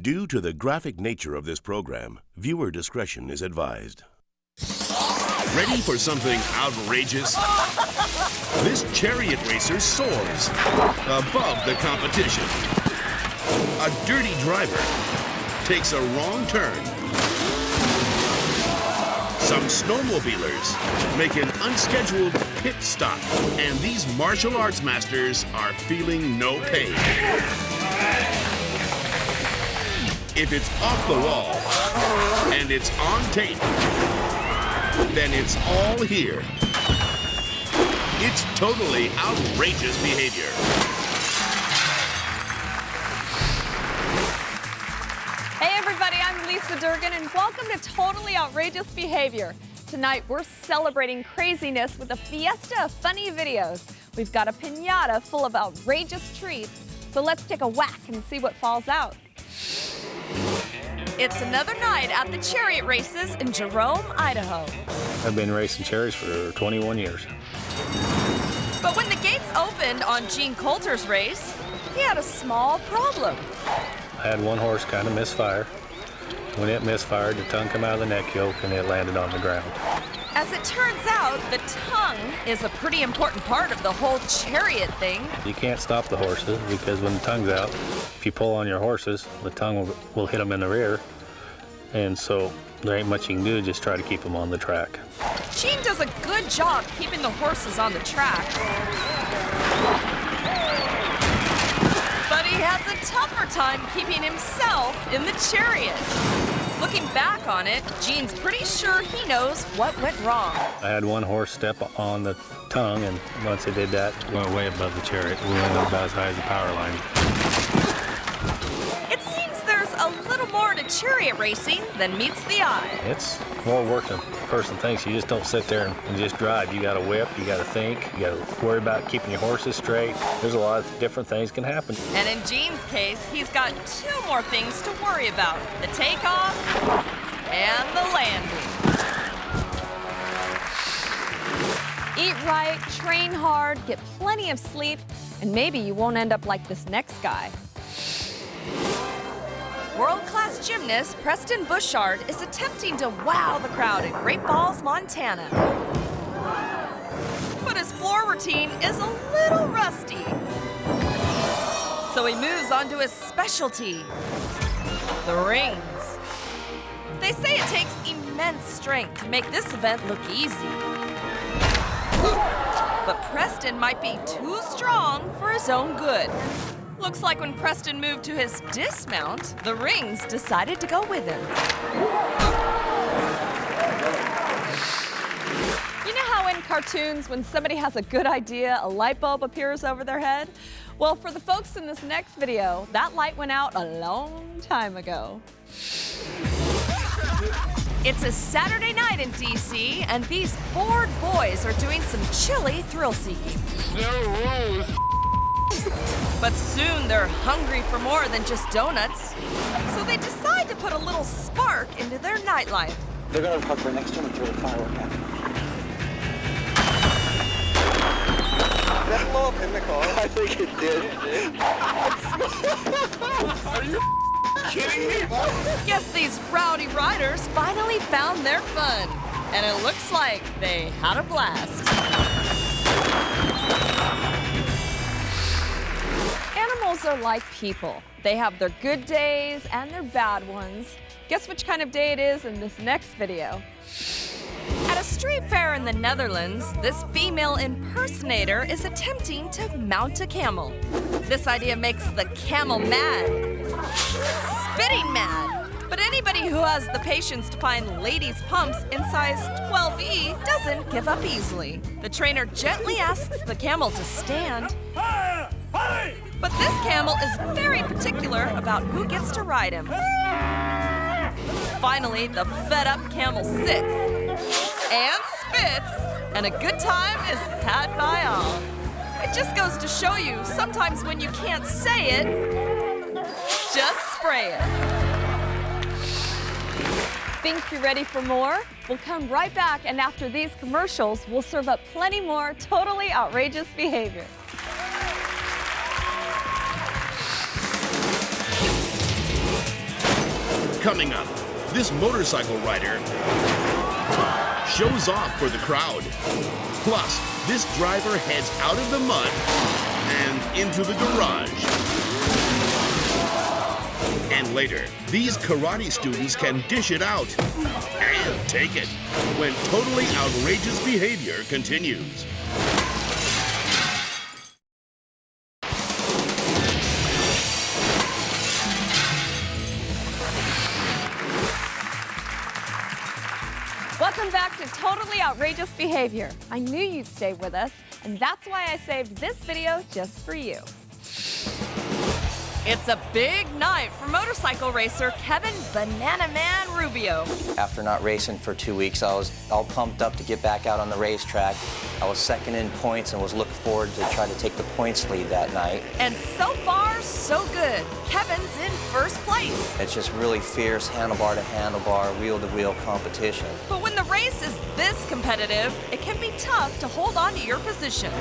Due to the graphic nature of this program, viewer discretion is advised. Ready for something outrageous? This Chariot racer soars above the competition. A dirty driver takes a wrong turn. Some snowmobilers make an unscheduled pit stop, and these martial arts masters are feeling no pain. If it's off the wall and it's on tape, then it's all here. It's totally outrageous behavior. Hey everybody, I'm Lisa Durgan and welcome to Totally Outrageous Behavior. Tonight we're celebrating craziness with a fiesta of funny videos. We've got a piñata full of outrageous treats, so let's take a whack and see what falls out. It's another night at the Chariot races in Jerome, Idaho. I've been racing chariots for 21 years. But when the gates opened on Gene Coulter's race, he had a small problem. I had one horse kind of misfire. When it misfired, the tongue came out of the neck yoke and it landed on the ground. As it turns out, the tongue is a pretty important part of the whole chariot thing. You can't stop the horses because when the tongue's out, if you pull on your horses, the tongue will hit them in the rear. And so there ain't much you can do, just try to keep them on the track. Gene does a good job keeping the horses on the track. But he has a tougher time keeping himself in the chariot. Looking back on it, Gene's pretty sure he knows what went wrong. I had one horse step on the tongue, and once it did that, it went way above the chariot. We went about as high as the power line. It seems there's a little more to chariot racing than meets the eye. It's more work than a person thinks. You just don't sit there and just drive. You got to whip, you got to think, you got to worry about keeping your horses straight. There's a lot of different things can happen. And in Gene's case, he's got two more things to worry about: the takeoff and the landing. Eat right, train hard, get plenty of sleep, and maybe you won't end up like this next guy. World-class gymnast Preston Bouchard is attempting to wow the crowd in Great Falls, Montana. But his floor routine is a little rusty. So he moves on to his specialty, the rings. They say it takes immense strength to make this event look easy. But Preston might be too strong for his own good. Looks like when Preston moved to his dismount, the rings decided to go with him. You know how in cartoons, when somebody has a good idea, a light bulb appears over their head? Well, for the folks in this next video, that light went out a long time ago. It's a Saturday night in DC, and these bored boys are doing some chilly thrill-seeking. But soon they're hungry for more than just donuts, so they decide to put a little spark into their nightlife. They're gonna park right next to him and throw the firework at him. Did that blow up in the car? I think it did. Are you kidding me? Guess these rowdy riders finally found their fun, and it looks like they had a blast. Animals are like people. They have their good days and their bad ones. Guess which kind of day it is in this next video. At a street fair in the Netherlands, this female impersonator is attempting to mount a camel. This idea makes the camel mad, spitting mad. But anybody who has the patience to find ladies' pumps in size 12E doesn't give up easily. The trainer gently asks the camel to stand. But this camel is very particular about who gets to ride him. Finally, the fed-up camel sits and spits, and a good time is had by all. It just goes to show you, sometimes when you can't say it, just spray it. Think you're ready for more? We'll come right back, and after these commercials, we'll serve up plenty more totally outrageous behavior. Coming up, this motorcycle rider shows off for the crowd. Plus, this driver heads out of the mud and into the garage. And later, these karate students can dish it out and take it when totally outrageous behavior continues. Welcome back to Totally Outrageous Behavior. I knew you'd stay with us, and that's why I saved this video just for you. It's a big night for motorcycle racer Kevin Banana Man Rubio. After not racing for 2 weeks, I was all pumped up to get back out on the racetrack. I was second in points and was looking forward to try to take the points lead that night. And so far, so good. Kevin's in first place. It's just really fierce handlebar to handlebar, wheel to wheel competition. But when the race is this competitive, it can be tough to hold on to your position.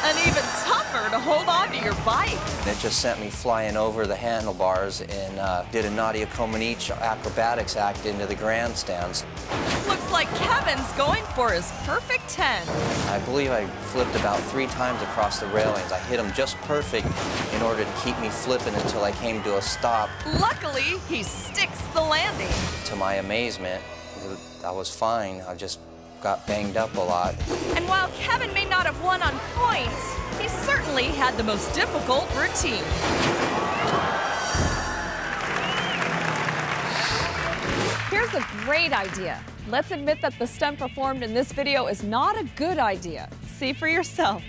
And even tougher to hold on to your bike. It just sent me flying over the handlebars and did a Nadia Comaneci acrobatics act into the grandstands. Looks like Kevin's going for his perfect 10. I believe I flipped about 3 times across the railings. I hit them just perfect in order to keep me flipping until I came to a stop. Luckily, he sticks the landing. To my amazement, I was fine. I just got banged up a lot. And while Kevin may not have won on points, he certainly had the most difficult routine. Here's a great idea. Let's admit that the stunt performed in this video is not a good idea. See for yourself.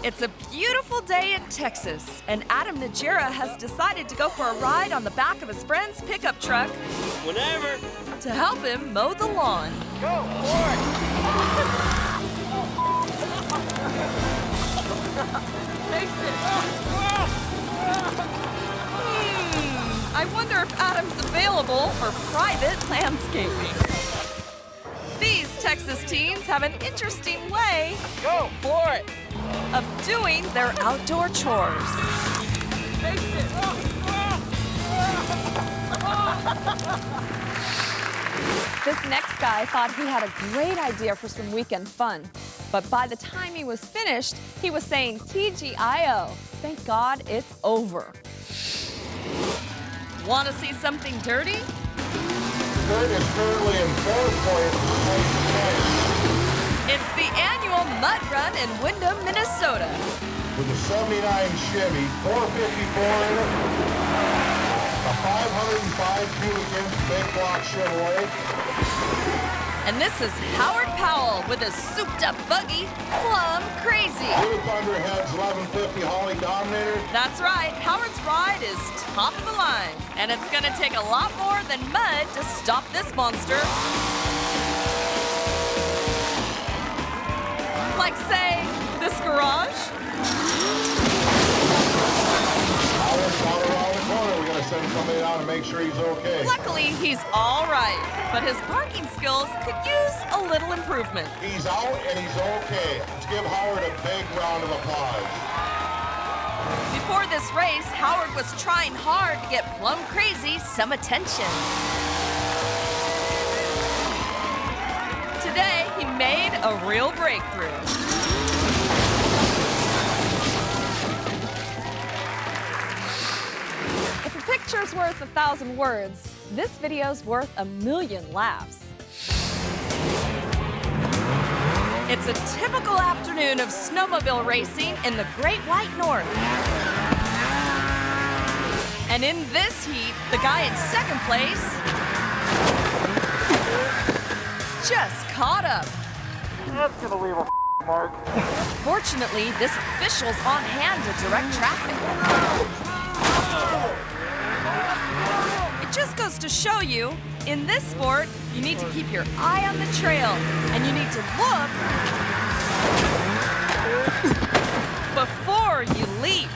It's a beautiful day in Texas, and Adam Najera has decided to go for a ride on the back of his friend's pickup truck. Whenever. To help him mow the lawn. Go for it! I wonder if Adam's available for private landscaping. These Texas teens have an interesting way Go for it! of doing their outdoor chores. This next guy thought he had a great idea for some weekend fun. But by the time he was finished, he was saying TGIO. Thank God it's over. Want to see something dirty? Third is currently in 4 points. It's the annual Mud Run in Windham, Minnesota. With a 79 Chevy, 454 in it, a 505 cubic inch big block Chevrolet. And this is Howard Powell with his souped-up buggy, plumb crazy. Blue Thunderhead's 1150 Holly Dominator. That's right, Howard's ride is top of the line. And it's gonna take a lot more than mud to stop this monster. Like, say, this garage? Howard's out around the corner. We gotta send somebody out and make sure he's okay. Luckily, he's all right, but his parking skills could use a little improvement. He's out and he's okay. Let's give Howard a big round of applause. Before this race, Howard was trying hard to get plumb crazy some attention. Today, he made a real breakthrough. If a picture's worth 1,000 words, this video's worth 1,000,000 laughs. It's a typical afternoon of snowmobile racing in the Great White North. And in this heat, the guy in second place just caught up. That's gonna leave a mark. Fortunately, this official's on hand to direct traffic. It just goes to show you, in this sport, you need to keep your eye on the trail, and you need to look before you leap.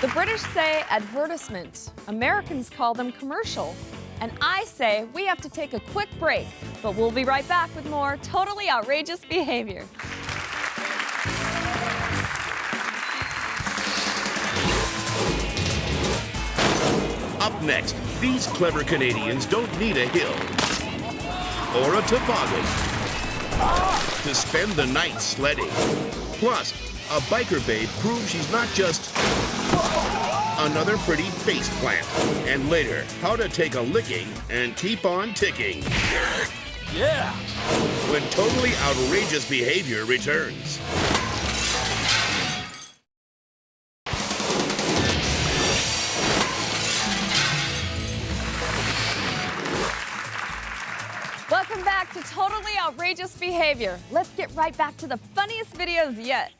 The British say advertisement. Americans call them commercials. And I say we have to take a quick break, but we'll be right back with more totally outrageous behavior. Up next, these clever Canadians don't need a hill or a toboggan to spend the night sledding. Plus, a biker babe proves she's not just another pretty face plant. And later, how to take a licking and keep on ticking. Yeah! When totally outrageous behavior returns. Welcome back to Totally Outrageous Behavior. Let's get right back to the funniest videos yet.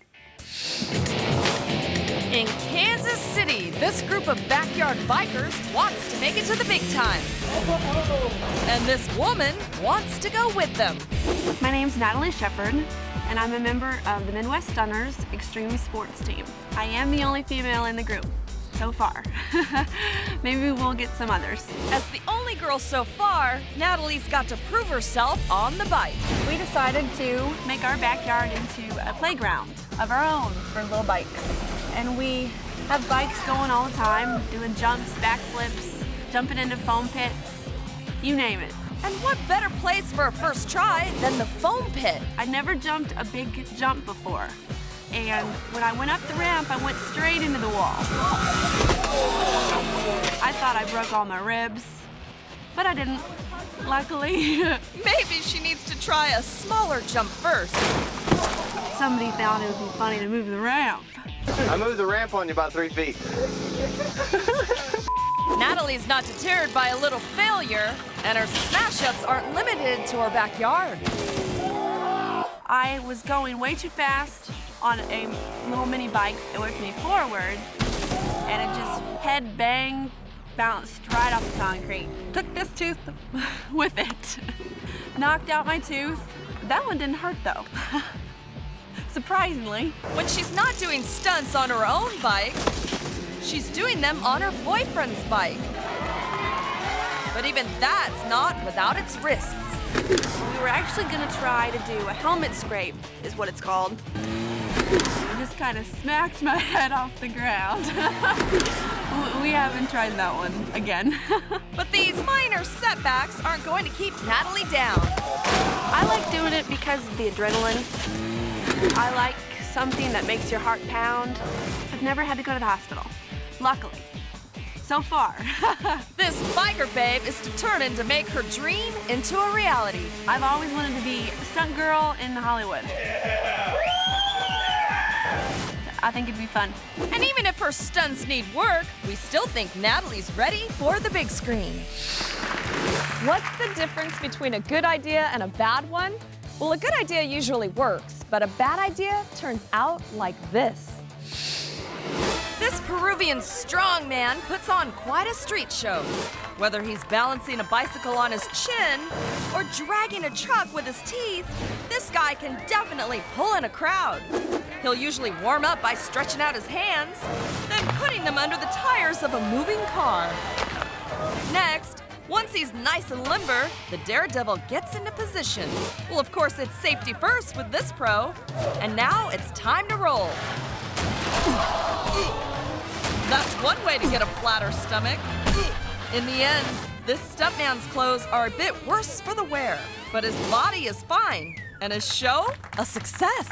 In Kansas City, this group of backyard bikers wants to make it to the big time. And this woman wants to go with them. My name's Natalie Shepard, and I'm a member of the Midwest Stunners Extreme Sports Team. I am the only female in the group, so far. Maybe we'll get some others. As the only girl so far, Natalie's got to prove herself on the bike. We decided to make our backyard into a playground of our own for little bikes. And we have bikes going all the time, doing jumps, backflips, jumping into foam pits, you name it. And what better place for a first try than the foam pit? I'd never jumped a big jump before. And when I went up the ramp, I went straight into the wall. I thought I broke all my ribs, but I didn't, luckily. Maybe she needs to try a smaller jump first. Somebody thought it would be funny to move the ramp. I moved the ramp on you about 3 feet. Natalie's not deterred by a little failure, and her smash-ups aren't limited to her backyard. I was going way too fast on a little mini bike. It whipped me forward, and it just head bang, bounced right off the concrete. Took this tooth with it. Knocked out my tooth. That one didn't hurt though. Surprisingly. When she's not doing stunts on her own bike, she's doing them on her boyfriend's bike. But even that's not without its risks. We were actually gonna try to do a helmet scrape, is what it's called. I just kind of smacked my head off the ground. We haven't tried that one again. But these minor setbacks aren't going to keep Natalie down. I like doing it because of the adrenaline. I like something that makes your heart pound. I've never had to go to the hospital, luckily, so far. This biker babe is determined to make her dream into a reality. I've always wanted to be a stunt girl in Hollywood. I think it'd be fun. And even if her stunts need work, we still think Natalie's ready for the big screen. What's the difference between a good idea and a bad one? Well, a good idea usually works, but a bad idea turns out like this. This Peruvian strongman puts on quite a street show. Whether he's balancing a bicycle on his chin or dragging a truck with his teeth, this guy can definitely pull in a crowd. He'll usually warm up by stretching out his hands, then putting them under the tires of a moving car. Next, once he's nice and limber, the Daredevil gets into position. Well, of course, it's safety first with this pro. And now it's time to roll. That's one way to get a flatter stomach. In the end, this stuntman's clothes are a bit worse for the wear, but his body is fine, and his show, a success.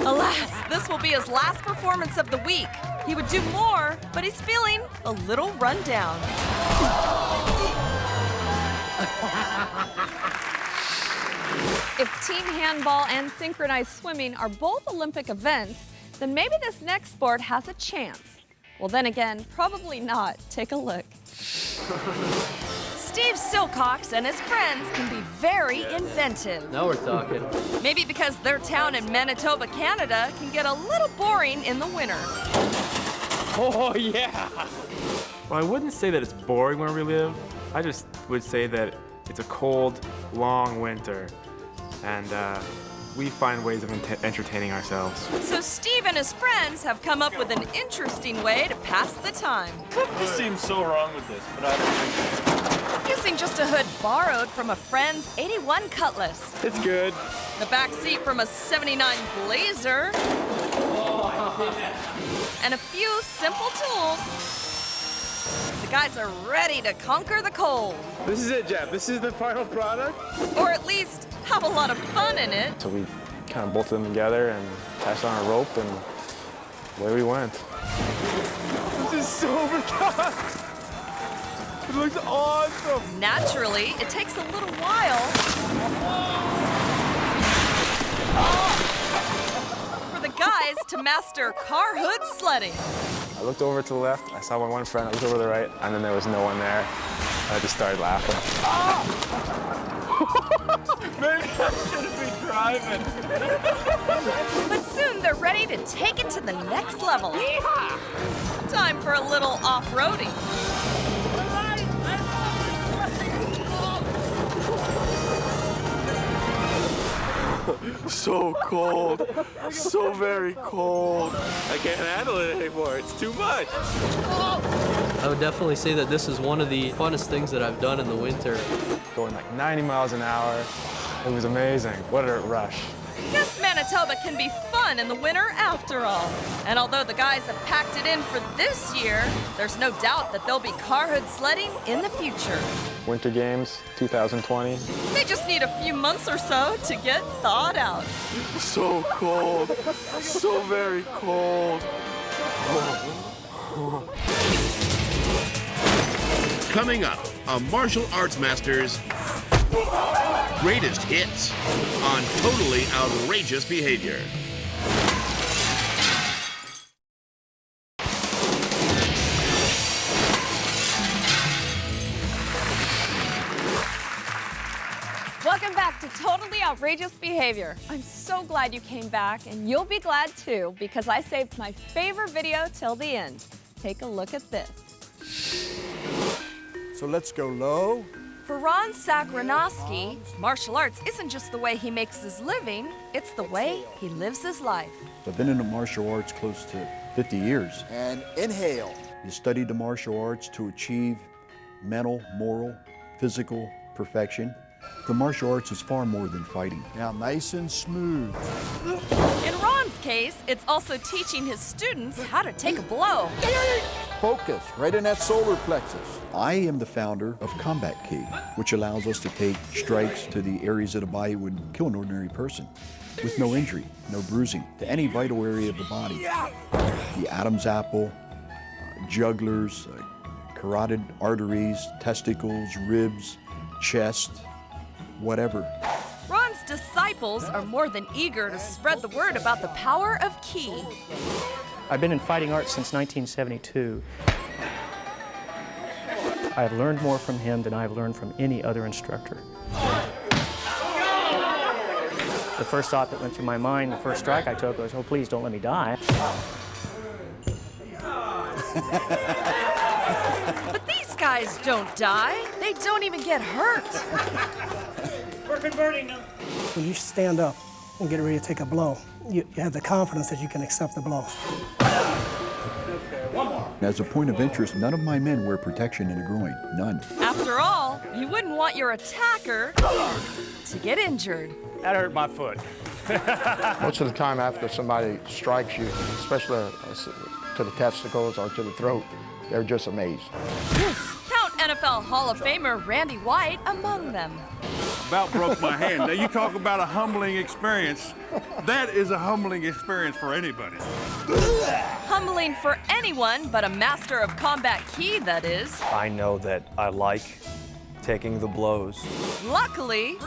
Alas, this will be his last performance of the week. He would do more, but he's feeling a little run down. If team handball and synchronized swimming are both Olympic events, then maybe this next sport has a chance. Well, then again, probably not. Take a look. Steve Silcox and his friends can be very inventive. Now we're talking. Maybe because their town in Manitoba, Canada can get a little boring in the winter. Oh, yeah! Well, I wouldn't say that it's boring where we live. I just would say that it's a cold, long winter, and we find ways of entertaining ourselves. So Steve and his friends have come up with an interesting way to pass the time. This seems so wrong with this, but I don't think Using just a hood borrowed from a friend's '81 Cutlass. It's good. The back seat from a '79 Blazer. And a few simple tools. The guys are ready to conquer the cold. This is it, Jeff. This is the final product. Or at least have a lot of fun in it. So we kind of bolted them together and attached on a rope, and away we went. This is so overcast. It looks awesome. Naturally, it takes a little while for the guys to master car hood sledding. I looked over to the left, I saw my one friend, I looked over to the right, and then there was no one there. I just started laughing. Maybe I shouldn't be driving. But soon they're ready to take it to the next level. Yeehaw! Time for a little off-roading. So cold. So very cold. I can't handle it anymore. It's too much. I would definitely say that this is one of the funnest things that I've done in the winter. Going like 90 miles an hour. It was amazing. What a rush. Guess Manitoba can be fun in the winter after all. And although the guys have packed it in for this year, there's no doubt that there'll be car hood sledding in the future. Winter Games 2020. They just need a few months or so to get thawed out. So cold. So very cold. Coming up, a martial arts master's greatest hits on totally outrageous behavior. Welcome back to Totally Outrageous Behavior. I'm so glad you came back, and you'll be glad too, because I saved my favorite video till the end. Take a look at this. So let's go low. For Ron Sakranowski, martial arts isn't just the way he makes his living, it's the way he lives his life. I've been in the martial arts close to 50 years. And inhale. You study the martial arts to achieve mental, moral, physical perfection. The martial arts is far more than fighting. Now nice and smooth. In Ron's case, it's also teaching his students how to take a blow. Focus, right in that solar plexus. I am the founder of Combat Key, which allows us to take strikes to the areas of the body that would kill an ordinary person with no injury, no bruising, to any vital area of the body. The Adam's apple, jugulars, carotid arteries, testicles, ribs, chest, whatever. Ron's disciples are more than eager to spread the word about the power of Ki. I've been in fighting arts since 1972. I've learned more from him than I've learned from any other instructor. The first thought that went through my mind, the first strike I took was, oh, please don't let me die. But these guys don't die. They don't even get hurt. We're converting them. When you stand up and get ready to take a blow, you have the confidence that you can accept the blow. As a point of interest, none of my men wear protection in the groin. None. After all, you wouldn't want your attacker to get injured. That hurt my foot. Most of the time after somebody strikes you, especially to the testicles or to the throat, they're just amazed. Count NFL Hall of Famer Randy White among them. About broke my hand. Now you talk about a humbling experience. That is a humbling experience for anybody. Humbling for anyone but a master of combat Ki, that is. I know that I like taking the blows. Luckily,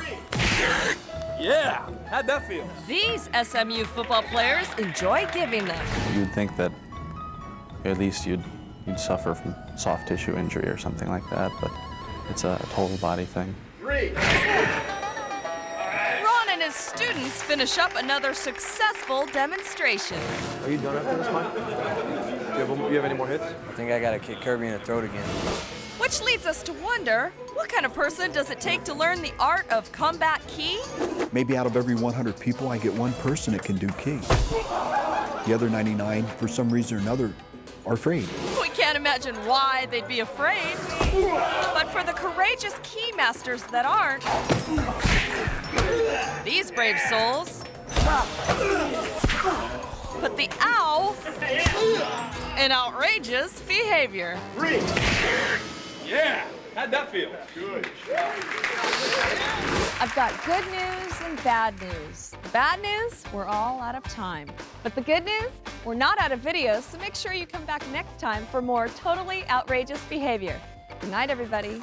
yeah, how'd that feel? these SMU football players enjoy giving them. You'd think that at least you'd suffer from soft tissue injury or something like that, but it's a total body thing. Ron and his students finish up another successful demonstration. Are you done after this, Mike? Do you have any more hits? I think I gotta kick Kirby in the throat again. Which leads us to wonder, what kind of person does it take to learn the art of combat Ki? Maybe out of every 100 people, I get one person that can do Ki. The other 99, for some reason or another, are afraid. We can't imagine why they'd be afraid. But for the courageous Ki masters that aren't, these brave souls put the owl in outrageous behavior. Yeah, how'd that feel? Good. I've got good news and bad news. The bad news, we're all out of time. But the good news, we're not out of videos, so make sure you come back next time for more totally outrageous behavior. Good night, everybody.